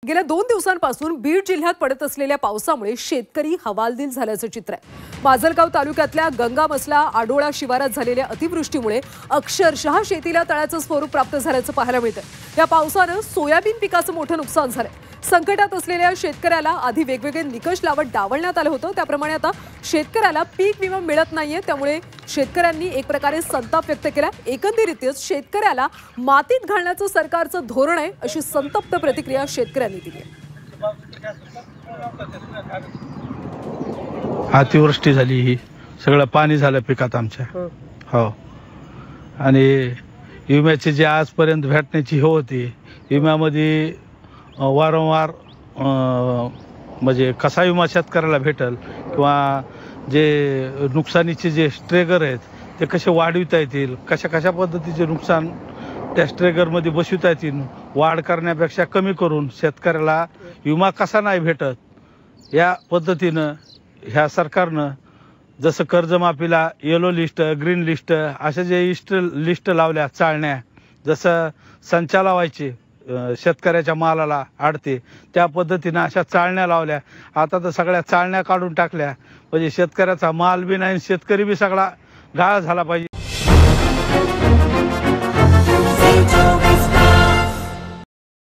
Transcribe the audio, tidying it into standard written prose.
गेल्या 2 दिवसांपासून बीड जिल्ह्यात पडत असलेल्या पावसामुळे शेतकरी हवालदिल झाल्याचं चित्र आहे। माजलगाव तालुक्यातल्या गंगामसला आडोळा शिवारात झालेल्या अतिवृष्टीमुळे अक्षरशः शेतीला तळ्याचं स्वरूप प्राप्त झाल्याचं पाहायला मिळतं। या पावसानं सोयाबीन पिकाचं मोठं नुकसान झालंय। संकटात असलेल्या शेतकऱ्याला आधी वेगवेगळे निकष लावत डावलण्यात आलं होतं, त्याप्रमाणे आता शेतकऱ्याला पीक विमा मिळत नाहीये, त्यामुळे शेतकऱ्यांनी एक प्रकारे संताप व्यक्त केला। एकंदरीतच शेतकऱ्याला मातीत घालण्याचं सरकारचं धोरण आहे, अशी संतप्त प्रतिक्रिया शेतकऱ्यांनी दिली आहे। अतिवृष्टी झाली, ही सगळं पाणी झालं पिकात आमच्या। हो, आणि विम्याची जी आजपर्यंत भेटण्याची होती, विम्यामध्ये वारंवार म्हणजे कसा विमा शेतकऱ्याला भेटल किंवा जे नुकसानीचे जे स्ट्रेगर आहेत ते कसे वाढविता येतील, कशा पद्धतीचे नुकसान त्या स्ट्रेगरमध्ये बसविता येतील, वाढ करण्यापेक्षा कमी करून शेतकऱ्याला विमा कसा नाही भेटत, या पद्धतीनं ह्या सरकारनं जसं कर्जमाफीला येलो लिस्ट, ग्रीन लिस्ट अशा जे लिस्ट लावल्या चाळण्या, जसं संचा लावायचे शेतकऱ्याच्या मालाला आडते, त्या पद्धतीनं अशा चाळण्या लावल्या। आता तर सगळ्या चाळण्या काढून टाकल्या, म्हणजे शेतकऱ्याचा माल बी नाही, शेतकरी बी सगळा गाळ झाला पाहिजे।